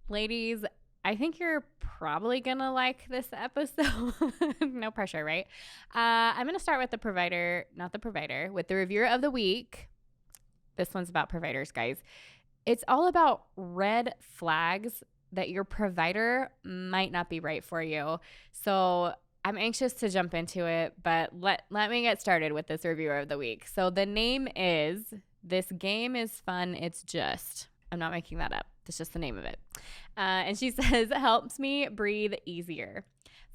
Ladies, I think you're probably going to like this episode. No pressure, right? I'm going to start with with the reviewer of the week. This one's about providers, guys. It's all about red flags that your provider might not be right for you. So I'm anxious to jump into it, but let me get started with this reviewer of the week. So the name is This Game is Fun, It's Just. I'm not making that up. That's just the name of it. And she says, helps me breathe easier.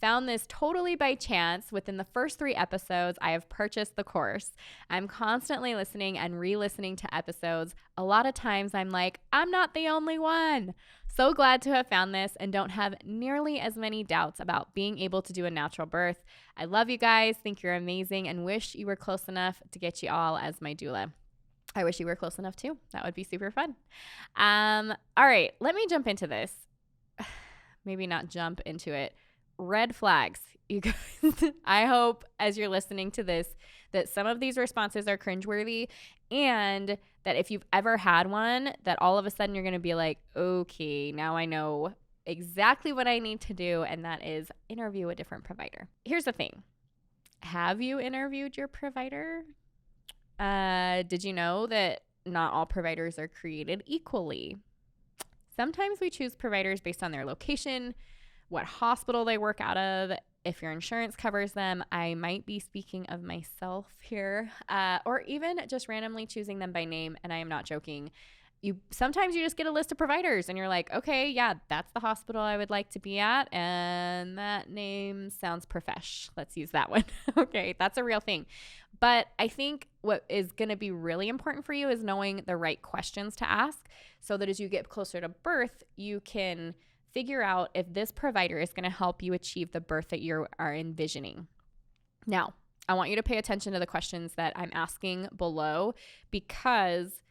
Found this totally by chance. Within the first 3 episodes, I have purchased the course. I'm constantly listening and re-listening to episodes. A lot of times I'm like, I'm not the only one. So glad to have found this and don't have nearly as many doubts about being able to do a natural birth. I love you guys, think you're amazing, and wish you were close enough to get you all as my doula. I wish you were close enough too. That would be super fun. All right, let me jump into this. Maybe not jump into it. Red flags, you guys. I hope as you're listening to this that some of these responses are cringeworthy, and that if you've ever had one, that all of a sudden you're going to be like, okay, now I know exactly what I need to do, and that is interview a different provider. Here's the thing. Have you interviewed your provider? Did you know that not all providers are created equally? Sometimes we choose providers based on their location, what hospital they work out of, if your insurance covers them. I might be speaking of myself here, or even just randomly choosing them by name, and I am not joking. Sometimes you just get a list of providers and you're like, okay, yeah, that's the hospital I would like to be at, and that name sounds profesh. Let's use that one. Okay, that's a real thing. But I think what is going to be really important for you is knowing the right questions to ask, so that as you get closer to birth, you can figure out if this provider is going to help you achieve the birth that you are envisioning. Now, I want you to pay attention to the questions that I'm asking below, because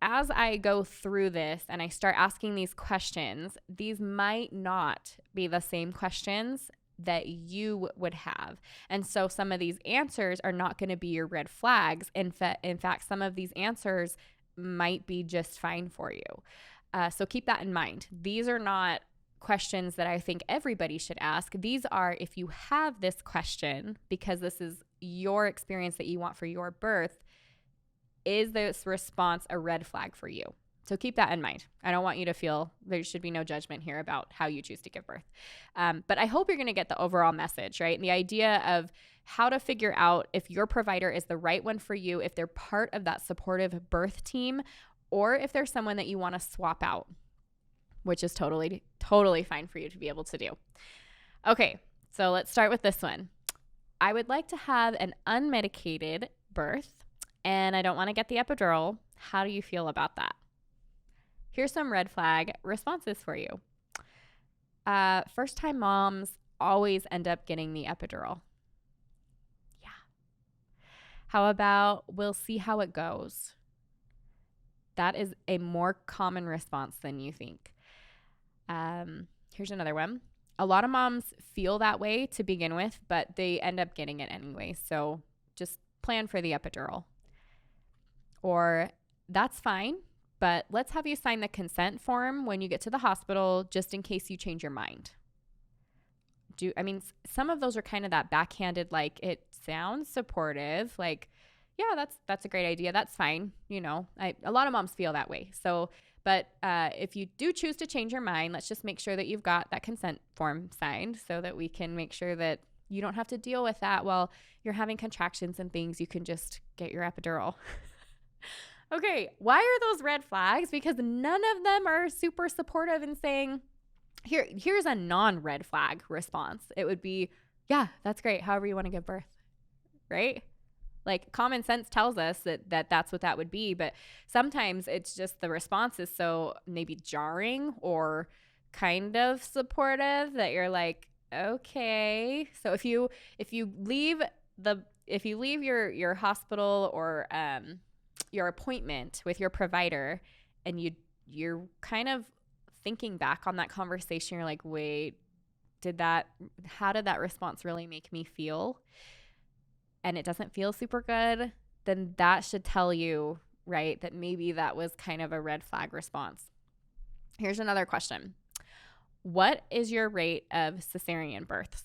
as I go through this and I start asking these questions, these might not be the same questions that you would have. And so some of these answers are not going to be your red flags. In fact, some of these answers might be just fine for you. So keep that in mind. These are not questions that I think everybody should ask. These are if you have this question, because this is your experience that you want for your birth, is this response a red flag for you? So keep that in mind. I don't want you to feel there should be no judgment here about how you choose to give birth. But I hope you're going to get the overall message, right? And the idea of how to figure out if your provider is the right one for you, if they're part of that supportive birth team, or if there's someone that you want to swap out, which is totally fine for you to be able to do. Okay, so let's start with this one. I would like to have an unmedicated birth, and I don't want to get the epidural. How do you feel about that? Here's some red flag responses for you. First-time moms always end up getting the epidural. Yeah. How about we'll see how it goes? That is a more common response than you think. Here's another one. A lot of moms feel that way to begin with, but they end up getting it anyway. So just plan for the epidural. Or that's fine, but let's have you sign the consent form when you get to the hospital, just in case you change your mind. Some of those are kind of that backhanded, like it sounds supportive, like, yeah, that's a great idea. That's fine. You know, a lot of moms feel that way. So, but if you do choose to change your mind, let's just make sure that you've got that consent form signed, so that we can make sure that you don't have to deal with that while you're having contractions and things. You can just get your epidural. Okay, why are those red flags? Because none of them are super supportive in saying, here's a non-red flag response. It would be, yeah, that's great. However you want to give birth, right? Like common sense tells us that that's what that would be. But sometimes it's just the response is so maybe jarring or kind of supportive that you're like, okay. So if you leave your hospital or your appointment with your provider, and you're kind of thinking back on that conversation, you're like, wait, how did that response really make me feel? And it doesn't feel super good, then that should tell you, right, that maybe that was kind of a red flag response. Here's another question. What is your rate of cesarean births?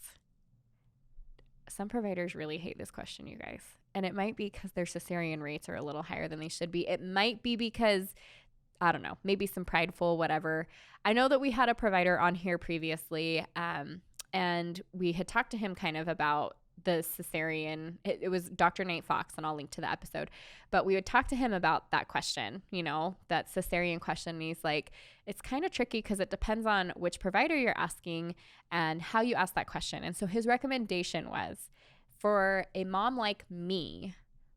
Some providers really hate this question, you guys. And it might be because their cesarean rates are a little higher than they should be. It might be because, I don't know, maybe some prideful, whatever. I know that we had a provider on here previously, and we had talked to him kind of about the cesarean. It was Dr. Nate Fox, and I'll link to the episode. But we would talk to him about that question, that cesarean question. And he's like, it's kind of tricky because it depends on which provider you're asking and how you ask that question. And so his recommendation was, for a mom like me,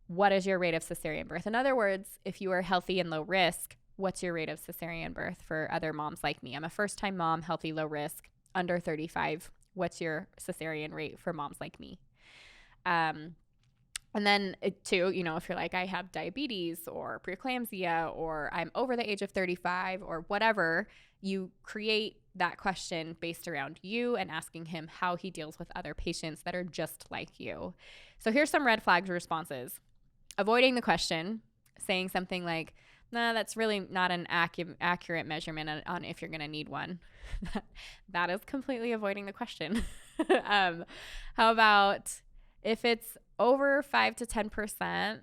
what is your rate of cesarean birth? In other words, if you are healthy and low risk, what's your rate of cesarean birth for other moms like me? I'm a first-time mom, healthy, low risk, under 35. What's your cesarean rate for moms like me? And then too, if you're like, I have diabetes or preeclampsia, or I'm over the age of 35 or whatever, you create that question based around you and asking him how he deals with other patients that are just like you. So here's some red flags responses. Avoiding the question, saying something like, nah, that's really not an accurate measurement on if you're going to need one. That is completely avoiding the question. How about if it's over 5 to 10%?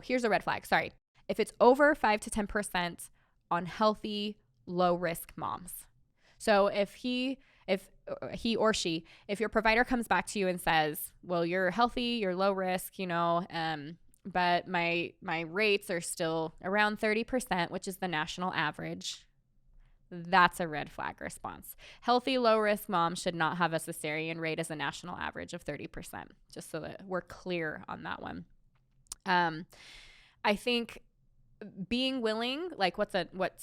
Here's a red flag. Sorry. If it's over 5 to 10% on healthy, low risk moms. So if your provider comes back to you and says, well, you're healthy, you're low risk, but my rates are still around 30%, which is the national average, that's a red flag response. Healthy, low-risk moms should not have a cesarean rate as a national average of 30%, just so that we're clear on that one. I think being willing, like what's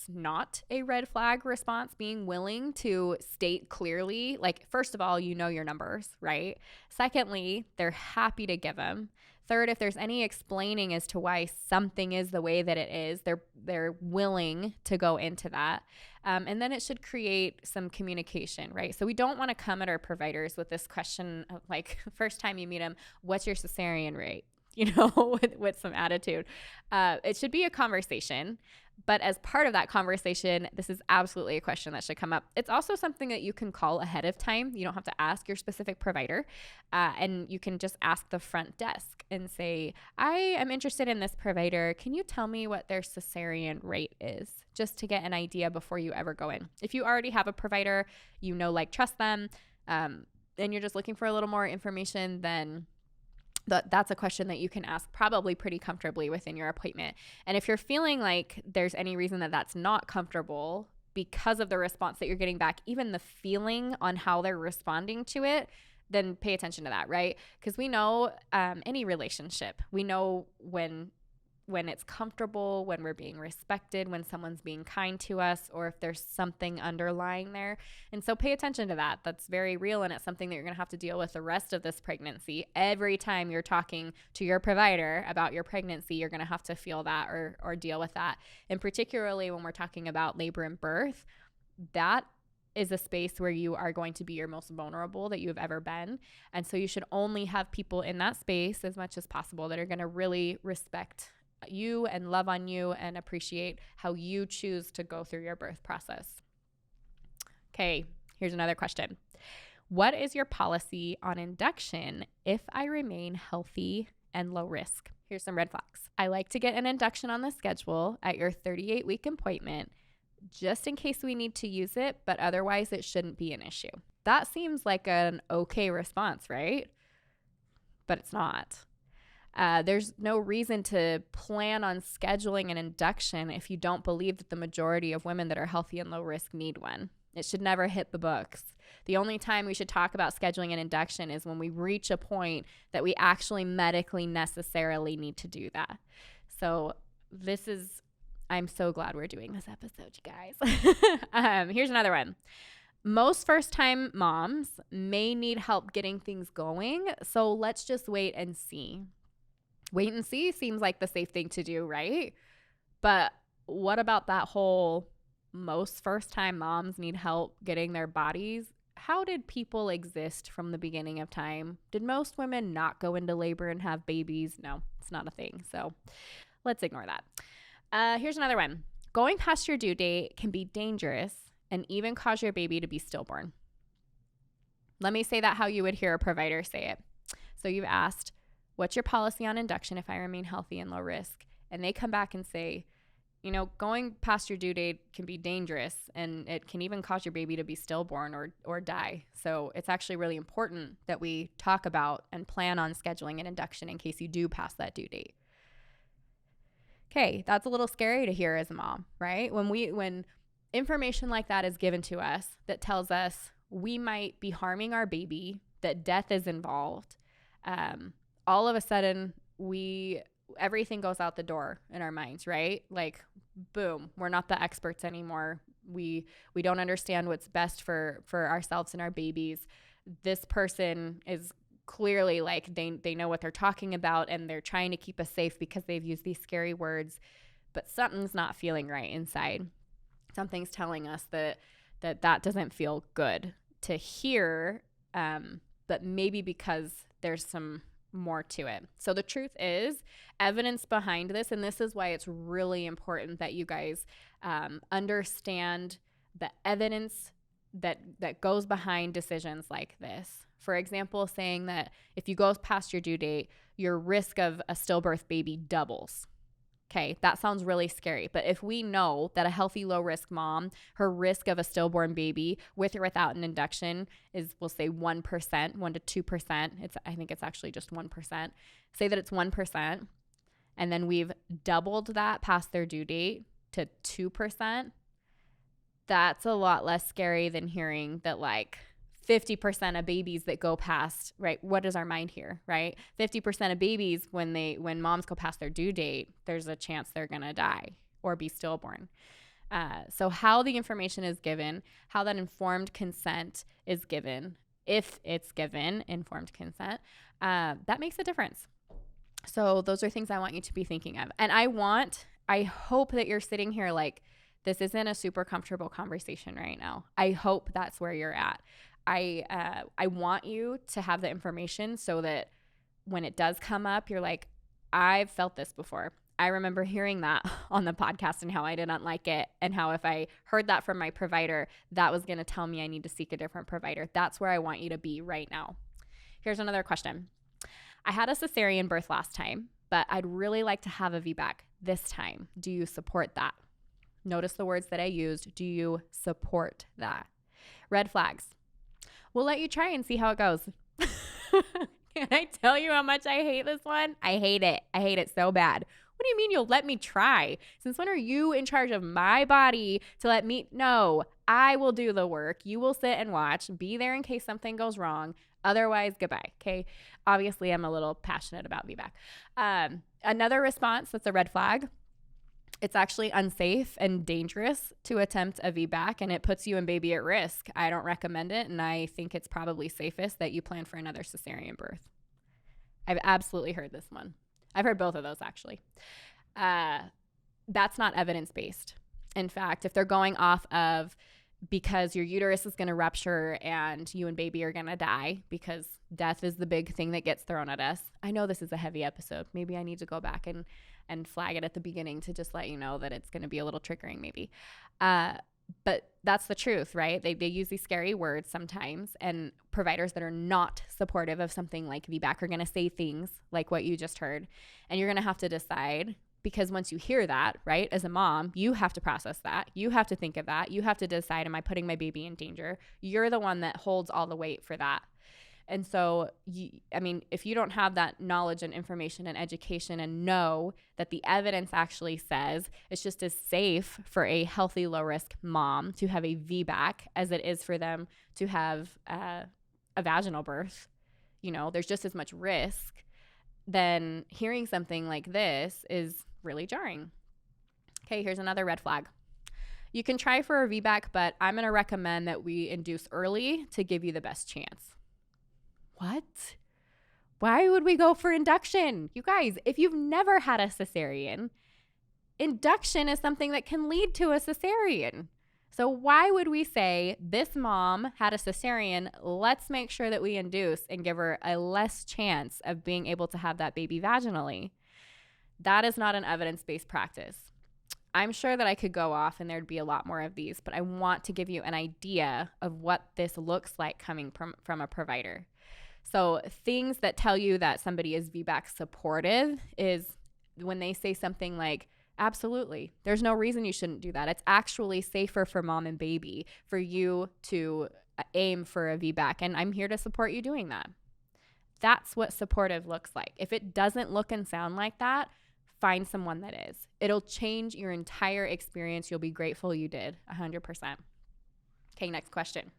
not a red flag response, being willing to state clearly, like, first of all, your numbers, right? Secondly, they're happy to give them. Third, if there's any explaining as to why something is the way that it is, they're willing to go into that. And then it should create some communication, right? So we don't want to come at our providers with this question of, like, first time you meet them, what's your cesarean rate? With some attitude. It should be a conversation. But as part of that conversation, this is absolutely a question that should come up. It's also something that you can call ahead of time. You don't have to ask your specific provider. And you can just ask the front desk and say, I am interested in this provider. Can you tell me what their cesarean rate is? Just to get an idea before you ever go in. If you already have a provider, trust them, and you're just looking for a little more information, then that's a question that you can ask probably pretty comfortably within your appointment. And if you're feeling like there's any reason that that's not comfortable because of the response that you're getting back, even the feeling on how they're responding to it, then pay attention to that, right? Because we know any relationship, we know when it's comfortable, when we're being respected, when someone's being kind to us, or if there's something underlying there. And so pay attention to that. That's very real, and it's something that you're going to have to deal with the rest of this pregnancy. Every time you're talking to your provider about your pregnancy, you're going to have to feel that or deal with that. And particularly when we're talking about labor and birth, that is a space where you are going to be your most vulnerable that you have ever been. And so you should only have people in that space as much as possible that are going to really respect you and love on you and appreciate how you choose to go through your birth process. Okay, here's another question. What is your policy on induction if I remain healthy and low risk? Here's some red flags. I like to get an induction on the schedule at your 38-week appointment just in case we need to use it, but otherwise it shouldn't be an issue. That seems like an okay response, right? But it's not. There's no reason to plan on scheduling an induction if you don't believe that the majority of women that are healthy and low risk need one. It should never hit the books. The only time we should talk about scheduling an induction is when we reach a point that we actually medically necessarily need to do that. So I'm so glad we're doing this episode, you guys. Here's another one. Most first-time moms may need help getting things going, so let's just wait and see. Wait and see seems like the safe thing to do, right? But what about that whole most first-time moms need help getting their bodies? How did people exist from the beginning of time? Did most women not go into labor and have babies? No, it's not a thing. So let's ignore that. Here's another one. Going past your due date can be dangerous and even cause your baby to be stillborn. Let me say that how you would hear a provider say it. So you've asked, what's your policy on induction if I remain healthy and low risk? And they come back and say, going past your due date can be dangerous and it can even cause your baby to be stillborn or die. So it's actually really important that we talk about and plan on scheduling an induction in case you do pass that due date. Okay, that's a little scary to hear as a mom, right? When information like that is given to us that tells us we might be harming our baby, that death is involved, all of a sudden everything goes out the door in our minds, right? Like, boom, we're not the experts anymore. We don't understand what's best for ourselves and our babies. This person is clearly like they know what they're talking about and they're trying to keep us safe because they've used these scary words, but something's not feeling right inside. Something's telling us that doesn't feel good to hear, but maybe because there's some more to it. So the truth is, evidence behind this, and this is why it's really important that you guys understand the evidence that goes behind decisions like this. For example, saying that if you go past your due date, your risk of a stillbirth baby doubles. Okay, that sounds really scary. But if we know that a healthy low-risk mom, her risk of a stillborn baby with or without an induction is, we'll say 1%, 1 to 2%. I think it's actually just 1%. Say that it's 1%, and then we've doubled that past their due date to 2%. That's a lot less scary than hearing that like 50% of babies that go past, right? What is our mind here, right? 50% of babies, when moms go past their due date, there's a chance they're going to die or be stillborn. So how the information is given, how that informed consent is given, if it's given informed consent, that makes a difference. So those are things I want you to be thinking of. And I hope that you're sitting here like, this isn't a super comfortable conversation right now. I hope that's where you're at. I want you to have the information so that when it does come up, you're like, I've felt this before. I remember hearing that on the podcast and how I didn't like it, and how if I heard that from my provider, that was going to tell me I need to seek a different provider. That's where I want you to be right now. Here's another question. I had a cesarean birth last time, but I'd really like to have a VBAC this time. Do you support that? Notice the words that I used. Do you support that? Red flags. We'll let you try and see how it goes. Can I tell you how much I hate this one? I hate it. I hate it so bad. What do you mean you'll let me try? Since when are you in charge of my body to let me? No, I will do the work. You will sit and watch, be there in case something goes wrong. Otherwise, goodbye. Okay. Obviously, I'm a little passionate about VBAC. Another response that's a red flag. It's actually unsafe and dangerous to attempt a VBAC, and it puts you and baby at risk. I don't recommend it, and I think it's probably safest that you plan for another cesarean birth. I've absolutely heard this one. I've heard both of those, actually. That's not evidence-based. In fact, if they're going off of because your uterus is going to rupture and you and baby are going to die, because death is the big thing that gets thrown at us. I know this is a heavy episode. Maybe I need to go back and flag it at the beginning to just let you know that it's going to be a little triggering maybe. But that's the truth, right? They use these scary words sometimes, and providers that are not supportive of something like VBAC are going to say things like what you just heard. And you're going to have to decide, because once you hear that, right, as a mom, you have to process that. You have to think of that. You have to decide, am I putting my baby in danger? You're the one that holds all the weight for that. And so, if you don't have that knowledge and information and education and know that the evidence actually says it's just as safe for a healthy, low-risk mom to have a VBAC as it is for them to have a vaginal birth, there's just as much risk, then hearing something like this is really jarring. Okay, here's another red flag. You can try for a VBAC, but I'm going to recommend that we induce early to give you the best chance. What? Why would we go for induction? You guys, if you've never had a cesarean, induction is something that can lead to a cesarean. So why would we say this mom had a cesarean, let's make sure that we induce and give her a less chance of being able to have that baby vaginally? That is not an evidence-based practice. I'm sure that I could go off and there'd be a lot more of these, but I want to give you an idea of what this looks like coming from a provider. So things that tell you that somebody is VBAC supportive is when they say something like, absolutely, there's no reason you shouldn't do that. It's actually safer for mom and baby for you to aim for a VBAC, and I'm here to support you doing that. That's what supportive looks like. If it doesn't look and sound like that, find someone that is. It'll change your entire experience. You'll be grateful you did, 100%. Okay, next question.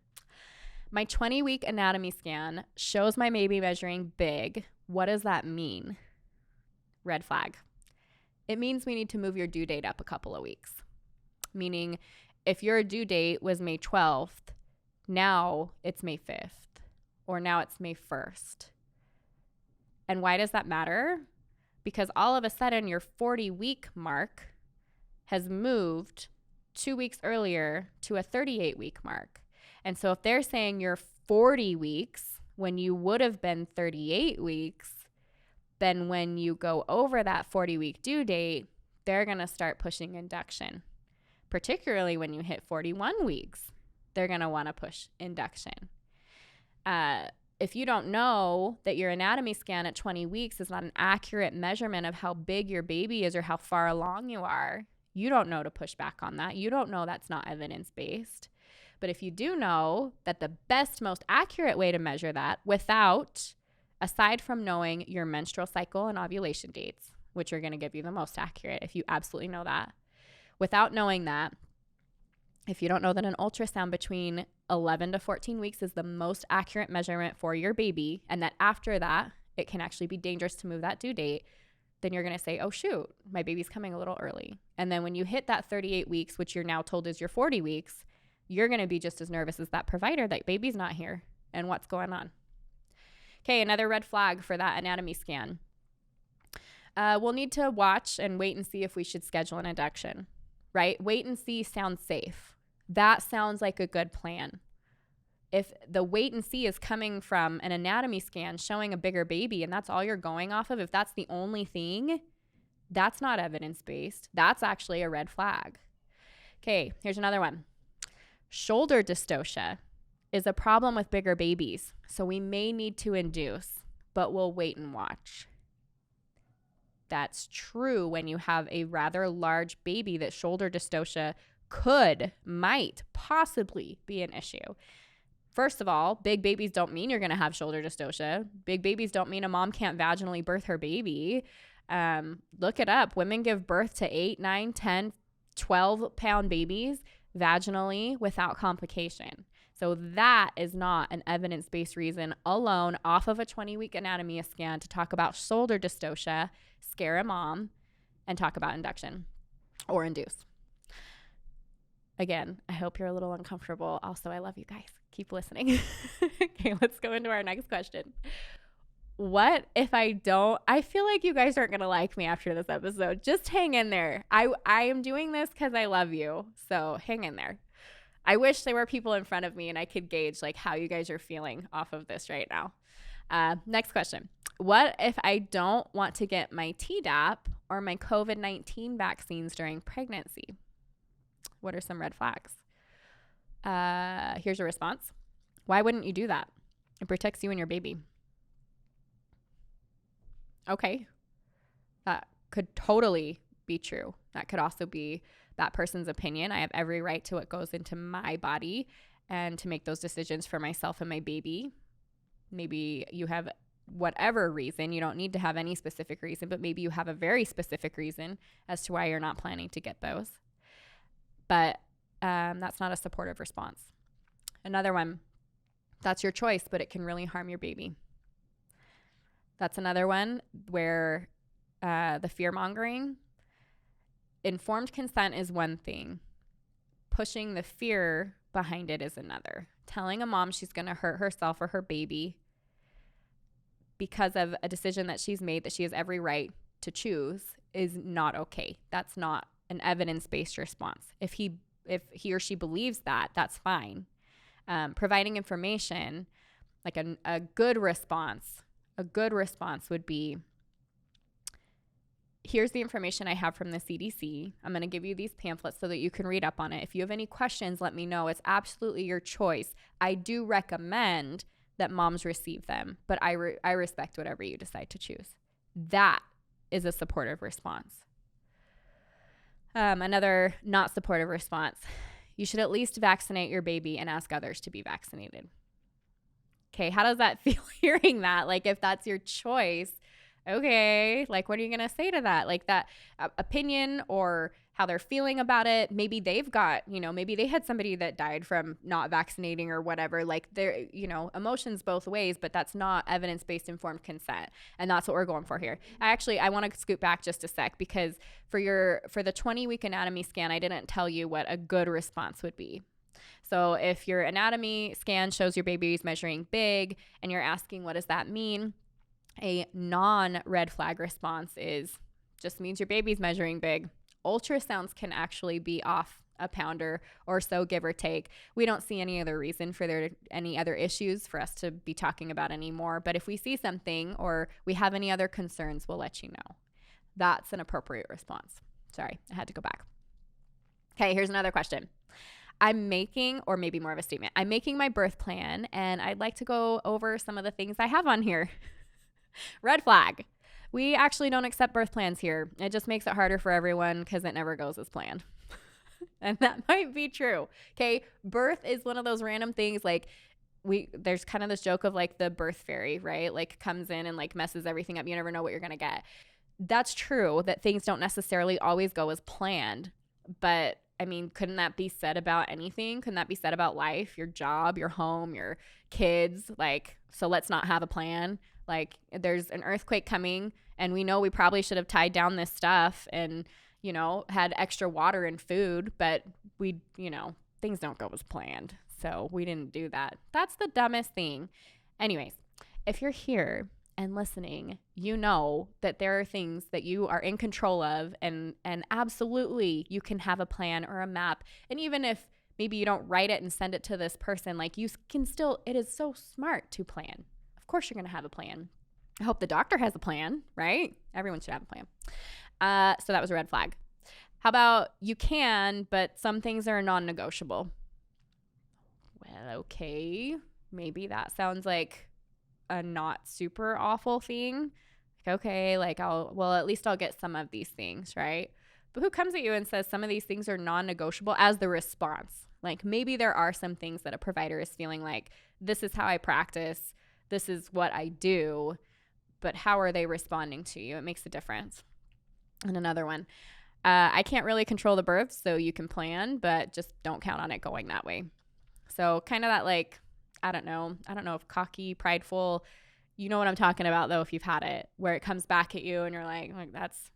My 20-week anatomy scan shows my baby measuring big. What does that mean? Red flag. It means we need to move your due date up a couple of weeks. Meaning, if your due date was May 12th, now it's May 5th, or now it's May 1st. And why does that matter? Because all of a sudden your 40-week mark has moved 2 weeks earlier to a 38-week mark. And so if they're saying you're 40 weeks when you would have been 38 weeks, then when you go over that 40-week due date, they're going to start pushing induction. Particularly when you hit 41 weeks, they're going to want to push induction. If you don't know that your anatomy scan at 20 weeks is not an accurate measurement of how big your baby is or how far along you are, you don't know to push back on that. You don't know that's not evidence-based. But if you do know that the best, most accurate way to measure that aside from knowing your menstrual cycle and ovulation dates, which are going to give you the most accurate if you absolutely know that, without knowing that, if you don't know that an ultrasound between 11 to 14 weeks is the most accurate measurement for your baby, and that after that, it can actually be dangerous to move that due date, then you're going to say, oh, shoot, my baby's coming a little early. And then when you hit that 38 weeks, which you're now told is your 40 weeks, you're going to be just as nervous as that provider that baby's not here and what's going on. Okay, another red flag for that anatomy scan. We'll need to watch and wait and see if we should schedule an induction, right? Wait and see sounds safe. That sounds like a good plan. If the wait and see is coming from an anatomy scan showing a bigger baby and that's all you're going off of, if that's the only thing, that's not evidence-based. That's actually a red flag. Okay, here's another one. Shoulder dystocia is a problem with bigger babies, so we may need to induce, but we'll wait and watch. That's true when you have a rather large baby, that shoulder dystocia might possibly be an issue. First of all, big babies don't mean you're going to have shoulder dystocia. Big babies don't mean a mom can't vaginally birth her baby. Look it up. Women give birth to 8, 9, 10, 12-pound babies vaginally without complication. So that is not an evidence-based reason alone off of a 20-week anatomy scan to talk about shoulder dystocia, scare a mom, and talk about induction or induce. Again, I hope you're a little uncomfortable. Also, I love you guys. Keep listening. Okay, let's go into our next question. What if I feel like you guys aren't going to like me after this episode. Just hang in there. I am doing this because I love you. So hang in there. I wish there were people in front of me and I could gauge like how you guys are feeling off of this right now. Next question. What if I don't want to get my Tdap or my COVID-19 vaccines during pregnancy? What are some red flags? Here's a response. Why wouldn't you do that? It protects you and your baby. Okay. That could totally be true. That could also be that person's opinion. I have every right to what goes into my body and to make those decisions for myself and my baby. Maybe you have whatever reason. You don't need to have any specific reason, but maybe you have a very specific reason as to why you're not planning to get those. But that's not a supportive response. Another one, that's your choice, but it can really harm your baby. That's another one where the fear-mongering. Informed consent is one thing. Pushing the fear behind it is another. Telling a mom she's going to hurt herself or her baby because of a decision that she's made that she has every right to choose is not okay. That's not an evidence-based response. If he or she believes that, that's fine. Providing information, like a good response would be, here's the information I have from the CDC. I'm going to give you these pamphlets so that you can read up on it. If you have any questions, let me know. It's absolutely your choice. I do recommend that moms receive them, but I respect whatever you decide to choose. That is a supportive response. Another not supportive response. You should at least vaccinate your baby and ask others to be vaccinated. Okay, how does that feel hearing that? Like, if that's your choice, okay, like, what are you going to say to that? Like, that opinion or how they're feeling about it. Maybe they've got, maybe they had somebody that died from not vaccinating or whatever. Like, they're, emotions both ways, but that's not evidence-based informed consent. And that's what we're going for here. I want to scoot back just a sec, because for the 20-week anatomy scan, I didn't tell you what a good response would be. So if your anatomy scan shows your baby's measuring big and you're asking, what does that mean? A non-red flag response just means your baby's measuring big. Ultrasounds can actually be off a pounder or so, give or take. We don't see any other reason for there any other issues for us to be talking about anymore. But if we see something or we have any other concerns, we'll let you know. That's an appropriate response. Sorry, I had to go back. Okay, here's another question. I'm making my birth plan, and I'd like to go over some of the things I have on here. Red flag. We actually don't accept birth plans here. It just makes it harder for everyone because it never goes as planned. And that might be true. Okay. Birth is one of those random things. Like, there's kind of this joke of like the birth fairy, right? Like, comes in and like messes everything up. You never know what you're going to get. That's true that things don't necessarily always go as planned. But I mean, couldn't that be said about anything? Couldn't that be said about life, your job, your home, your kids? Like, so let's not have a plan. Like, there's an earthquake coming and we know we probably should have tied down this stuff and, had extra water and food, but things don't go as planned. So we didn't do that. That's the dumbest thing. Anyways, if you're here and listening, you know that there are things that you are in control of, and absolutely you can have a plan or a map. And even if maybe you don't write it and send it to this person, like, you can still, it is so smart to plan. Of course you're going to have a plan. I hope the doctor has a plan, right? Everyone should have a plan. So that was a red flag. How about you can, but some things are non-negotiable? Well, okay. Maybe that sounds like a not super awful thing. Like, okay, like at least I'll get some of these things, right? But who comes at you and says some of these things are non-negotiable as the response? Like, maybe there are some things that a provider is feeling like, this is how I practice, this is what I do, but how are they responding to you? It makes a difference. And another one, I can't really control the birth, so you can plan, but just don't count on it going that way. So kind of that, like, I don't know if cocky, prideful, you know what I'm talking about though, if you've had it, where it comes back at you and you're like that's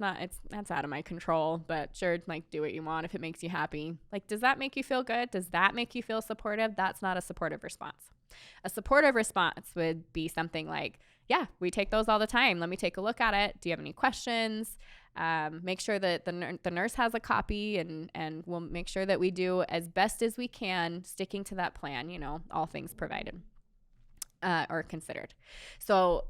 out of my control, but sure, like, do what you want if it makes you happy. Like, does that make you feel good? Does that make you feel supportive? That's not a supportive response. A supportive response would be something like, yeah, we take those all the time. Let me take a look at it. Do you have any questions? Make sure that the nurse has a copy, and we'll make sure that we do as best as we can, sticking to that plan, all things provided or considered. So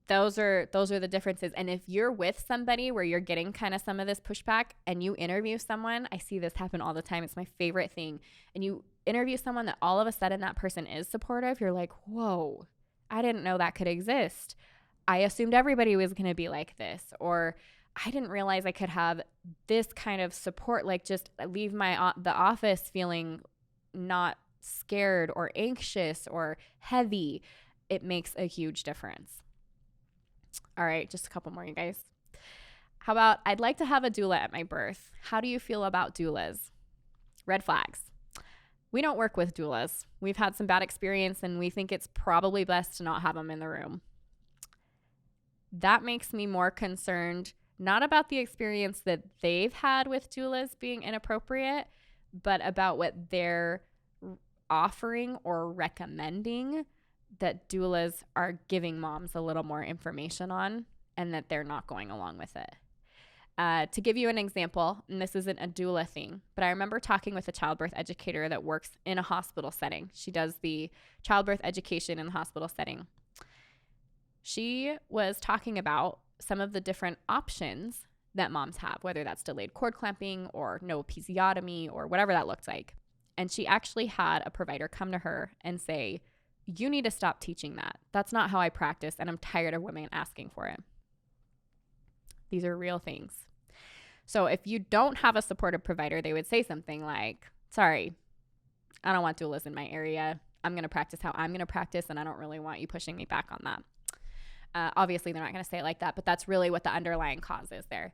those are the differences. And if you're with somebody where you're getting kind of some of this pushback and you interview someone, I see this happen all the time. It's my favorite thing. And you interview someone that all of a sudden that person is supportive. You're like, whoa, I didn't know that could exist. I assumed everybody was going to be like this, or I didn't realize I could have this kind of support, like just leave the office feeling not scared or anxious or heavy. It makes a huge difference. All right, just a couple more, you guys. How about, I'd like to have a doula at my birth. How do you feel about doulas? Red flags. We don't work with doulas. We've had some bad experience, and we think it's probably best to not have them in the room. That makes me more concerned, not about the experience that they've had with doulas being inappropriate, but about what they're offering or recommending that doulas are giving moms a little more information on, and that they're not going along with it. To give you an example, and this isn't a doula thing, but I remember talking with a childbirth educator that works in a hospital setting. She does the childbirth education in the hospital setting. She was talking about some of the different options that moms have, whether that's delayed cord clamping or no episiotomy or whatever that looks like. And she actually had a provider come to her and say, you need to stop teaching that. That's not how I practice, and I'm tired of women asking for it. These are real things. So if you don't have a supportive provider, they would say something like, sorry, I don't want doulas in my area. I'm going to practice how I'm going to practice, and I don't really want you pushing me back on that. Obviously, they're not going to say it like that, but that's really what the underlying cause is there.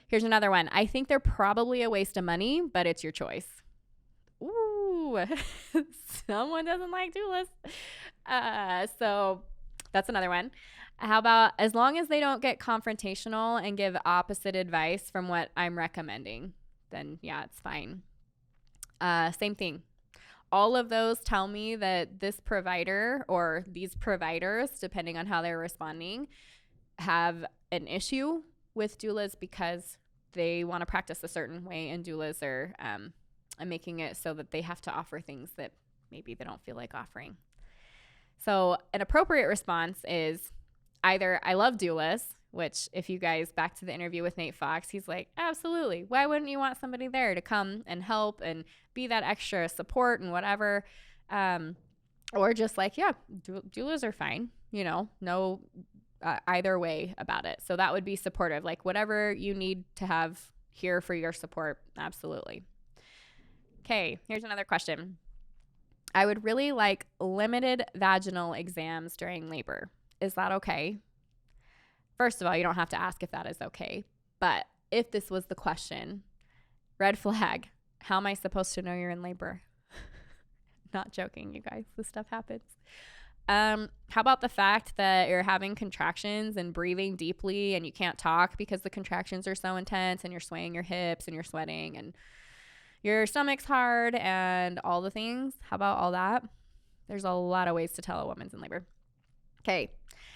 Here's another one. I think they're probably a waste of money, but it's your choice. Ooh, someone doesn't like doulas. So that's another one. How about, as long as they don't get confrontational and give opposite advice from what I'm recommending, then yeah, it's fine. Same thing. All of those tell me that this provider or these providers, depending on how they're responding, have an issue with doulas because they want to practice a certain way, and doulas are making it so that they have to offer things that maybe they don't feel like offering. So an appropriate response is either I love doulas, which if you guys back to the interview with Nate Fox, he's like, absolutely. Why wouldn't you want somebody there to come and help and be that extra support and whatever? Or just like, yeah, doulas are fine, no either way about it. So that would be supportive, like whatever you need to have here for your support. Absolutely. Okay, here's another question. I would really like limited vaginal exams during labor. Is that okay? First of all, you don't have to ask if that is okay. But if this was the question, red flag, how am I supposed to know you're in labor? Not joking, you guys. This stuff happens. How about the fact that you're having contractions and breathing deeply and you can't talk because the contractions are so intense and you're swaying your hips and you're sweating and your stomach's hard and all the things? How about all that? There's a lot of ways to tell a woman's in labor. Okay.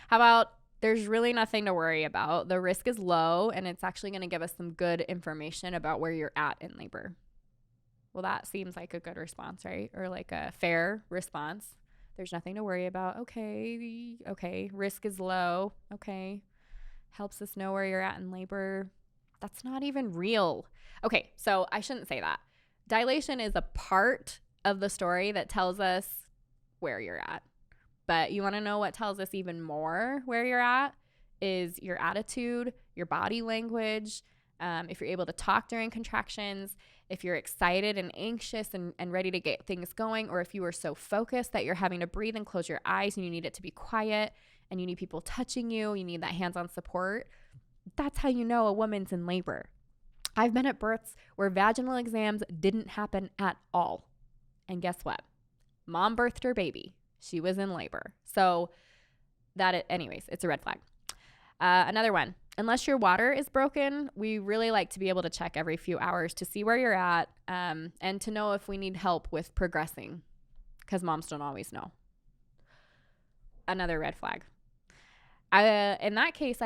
How about there's really nothing to worry about. The risk is low, and it's actually going to give us some good information about where you're at in labor. Well, that seems like a good response, right? Or like a fair response. There's nothing to worry about. Okay. Risk is low. Okay. Helps us know where you're at in labor. That's not even real. Okay, so I shouldn't say that. Dilation is a part of the story that tells us where you're at. But you want to know what tells us even more where you're at is your attitude, your body language, if you're able to talk during contractions, if you're excited and anxious and ready to get things going, or if you are so focused that you're having to breathe and close your eyes and you need it to be quiet and you need people touching you, you need that hands-on support. That's how you know a woman's in labor. I've been at births where vaginal exams didn't happen at all. And guess what? Mom birthed her baby. She was in labor. So anyways, it's a red flag. Another one, unless your water is broken, we really like to be able to check every few hours to see where you're at and to know if we need help with progressing, because moms don't always know. Another red flag. In that case,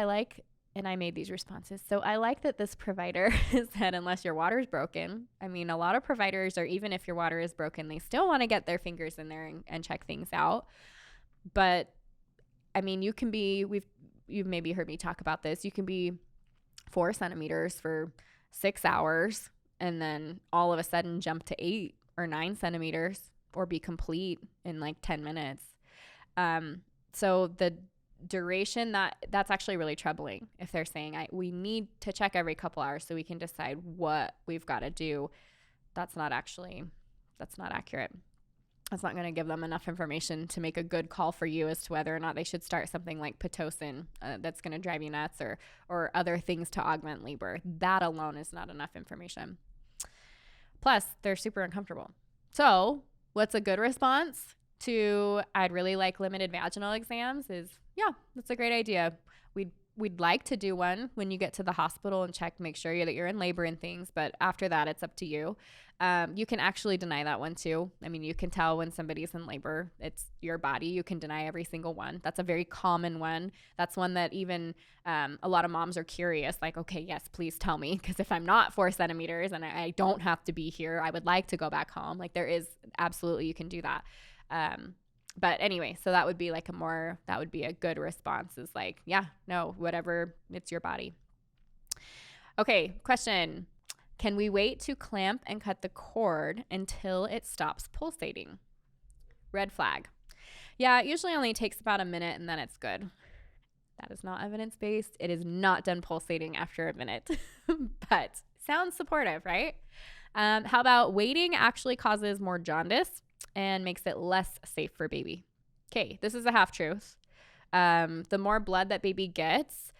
and I made these responses. So I like that this provider said, unless your water is broken. I mean, a lot of providers, or even if your water is broken, they still want to get their fingers in there and check things out. But I mean, you've maybe heard me talk about this. You can be 4 centimeters for 6 hours and then all of a sudden jump to 8 or 9 centimeters or be complete in like 10 minutes. So the duration, that's actually really troubling. If they're saying we need to check every couple hours so we can decide what we've got to do, that's not accurate. That's not going to give them enough information to make a good call for you as to whether or not they should start something like Pitocin that's going to drive you nuts, or other things to augment labor. That alone is not enough information. Plus, they're super uncomfortable. So what's a good response to I'd really like limited vaginal exams is, yeah, that's a great idea. We'd like to do one when you get to the hospital and make sure that you're in labor and things. But after that, it's up to you. You can actually deny that one too. I mean, you can tell when somebody's in labor. It's your body. You can deny every single one. That's a very common one. That's one that even a lot of moms are curious, like, okay, yes, please tell me. Because if I'm not 4 centimeters and I don't have to be here, I would like to go back home. Like there is absolutely, you can do that. But anyway, so that would be like that would be a good response, is like, yeah, no, whatever, it's your body. Okay, question. Can we wait to clamp and cut the cord until it stops pulsating? Red flag. Yeah, it usually only takes about a minute and then it's good. That is not evidence-based. It is not done pulsating after a minute, but sounds supportive, right? How about waiting actually causes more jaundice and makes it less safe for baby? Okay, this is a half truth. The more blood that baby gets,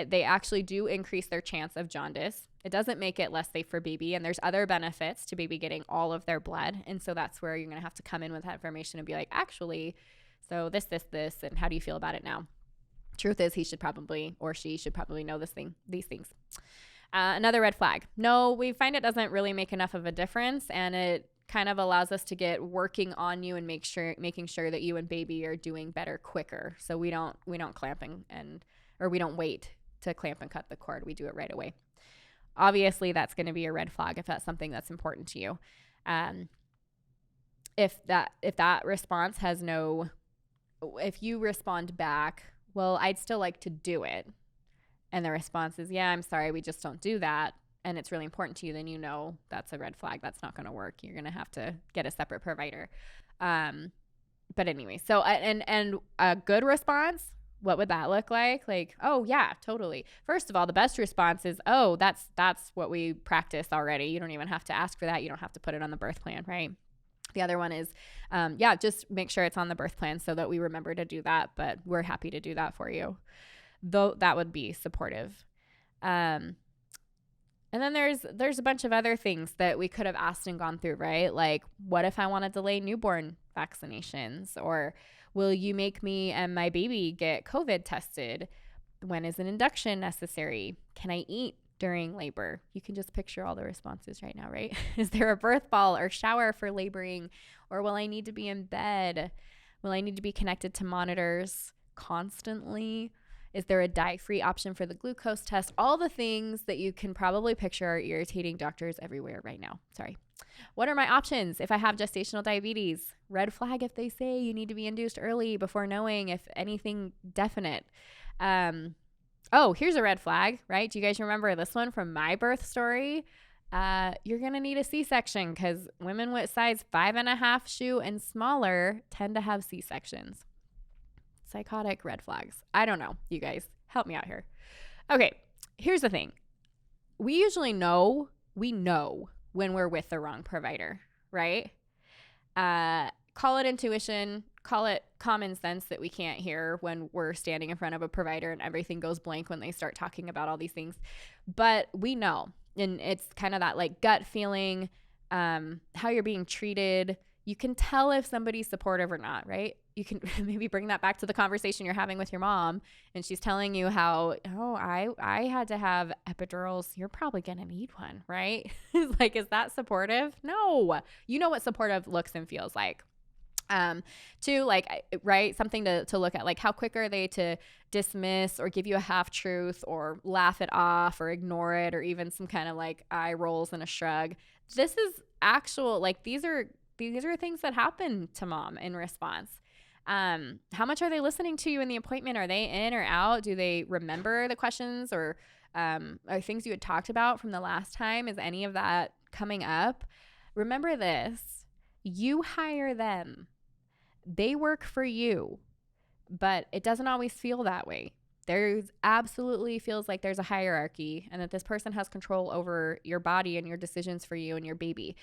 they actually do increase their chance of jaundice. It doesn't make it less safe for baby, and there's other benefits to baby getting all of their blood. And so that's where you're going to have to come in with that information and be like, actually, so this, and how do you feel about it now? Truth is, he should probably, or she should probably know these things. Another red flag. No, we find it doesn't really make enough of a difference, and it kind of allows us to get working on you and making sure that you and baby are doing better quicker. So we don't clamp or we don't wait to clamp and cut the cord. We do it right away. Obviously, that's going to be a red flag if that's something that's important to you. If that response has no, if you respond back, well, I'd still like to do it, and the response is, yeah, I'm sorry, we just don't do that, and it's really important to you, then you know that's a red flag. That's not going to work. You're going to have to get a separate provider. But anyway, so and a good response, what would that look like? Like, oh yeah, totally. First of all, the best response is, oh, that's what we practice already. You don't even have to ask for that. You don't have to put it on the birth plan, right? The other one is, yeah, just make sure it's on the birth plan so that we remember to do that. But we're happy to do that for you. Though that would be supportive. And then there's a bunch of other things that we could have asked and gone through, right? Like, what if I want to delay newborn vaccinations? Or will you make me and my baby get COVID tested? When is an induction necessary? Can I eat during labor? You can just picture all the responses right now, right? Is there a birth ball or shower for laboring? Or will I need to be in bed? Will I need to be connected to monitors constantly? Is there a dye-free option for the glucose test? All the things that you can probably picture are irritating doctors everywhere right now. Sorry. What are my options if I have gestational diabetes? Red flag if they say you need to be induced early before knowing if anything definite. Oh, here's a red flag, right? Do you guys remember this one from my birth story? You're going to need a C-section because women with size 5.5 shoe and smaller tend to have C-sections. Psychotic red flags. I don't know. You guys, help me out here. Okay, here's the thing. We usually know when we're with the wrong provider, right? Call it intuition, call it common sense that we can't hear when we're standing in front of a provider and everything goes blank when they start talking about all these things. But we know, and it's kind of that like gut feeling, how you're being treated. You can tell if somebody's supportive or not, right? You can maybe bring that back to the conversation you're having with your mom, and she's telling you how, oh, I had to have epidurals. You're probably going to need one, right? Like, is that supportive? No. You know what supportive looks and feels like. Two, like, right, something to look at, like how quick are they to dismiss or give you a half truth or laugh it off or ignore it, or even some kind of like eye rolls and a shrug. This is actual, like, these are things that happen to mom in response. How much are they listening to you in the appointment? Are they in or out? Do they remember the questions or things you had talked about from the last time? Is any of that coming up? Remember this, you hire them. They work for you, but it doesn't always feel that way. There's absolutely feels like there's a hierarchy and that this person has control over your body and your decisions for you and your baby.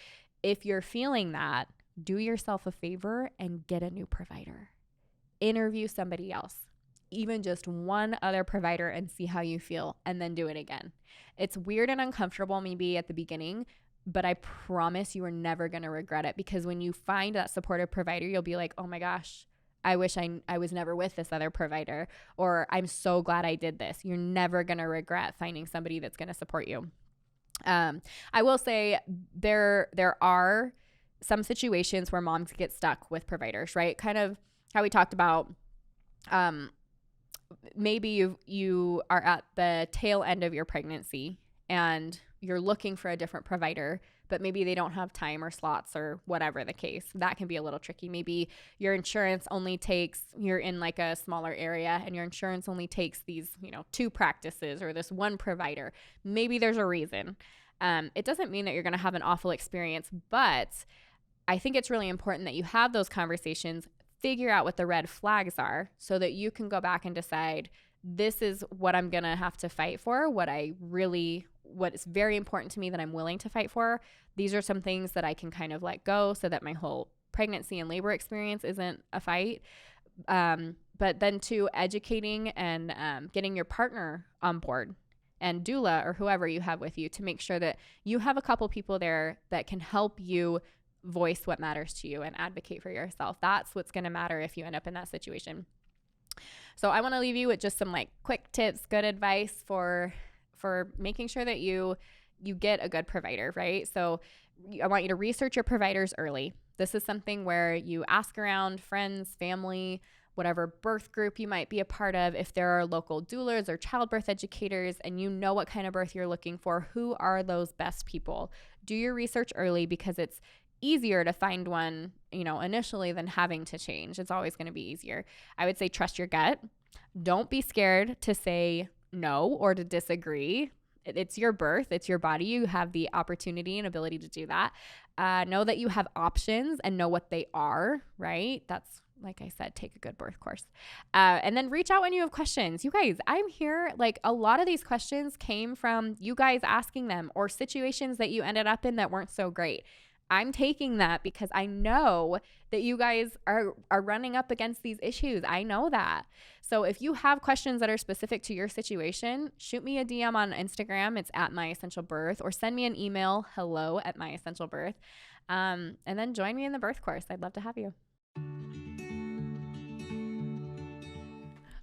If you're feeling that, do yourself a favor and get a new provider. Interview somebody else, even just one other provider, and see how you feel, and then do it again. It's weird and uncomfortable maybe at the beginning, but I promise you are never going to regret it, because when you find that supportive provider, you'll be like, oh my gosh, I wish I was never with this other provider, or I'm so glad I did this. You're never going to regret finding somebody that's going to support you. I will say there are some situations where moms get stuck with providers, right? Kind of how we talked about, maybe you are at the tail end of your pregnancy and you're looking for a different provider, but maybe they don't have time or slots or whatever the case. That can be a little tricky. Maybe your insurance only takes, you're in like a smaller area and your insurance only takes these, 2 practices or this one provider. Maybe there's a reason. It doesn't mean that you're going to have an awful experience, but I think it's really important that you have those conversations, figure out what the red flags are so that you can go back and decide, this is what I'm going to have to fight for, what is very important to me that I'm willing to fight for. These are some things that I can kind of let go so that my whole pregnancy and labor experience isn't a fight. But then to educating and getting your partner on board and doula or whoever you have with you to make sure that you have a couple people there that can help you voice what matters to you and advocate for yourself. That's what's going to matter if you end up in that situation. So I want to leave you with just some like quick tips, good advice for making sure that you get a good provider, right? So I want you to research your providers early. This is something where you ask around friends, family, whatever birth group you might be a part of. If there are local doulas or childbirth educators and you know what kind of birth you're looking for, who are those best people? Do your research early because it's easier to find one, initially than having to change. It's always going to be easier. I would say trust your gut. Don't be scared to say no or to disagree. It's your birth. It's your body. You have the opportunity and ability to do that. Know that you have options and know what they are, right? That's, like I said, take a good birth course. And then reach out when you have questions. You guys, I'm here. Like a lot of these questions came from you guys asking them or situations that you ended up in that weren't so great. I'm taking that because I know that you guys are running up against these issues. I know that. So if you have questions that are specific to your situation, shoot me a DM on Instagram. It's @myessentialbirth, or send me an email, hello@myessentialbirth. And then join me in the birth course. I'd love to have you.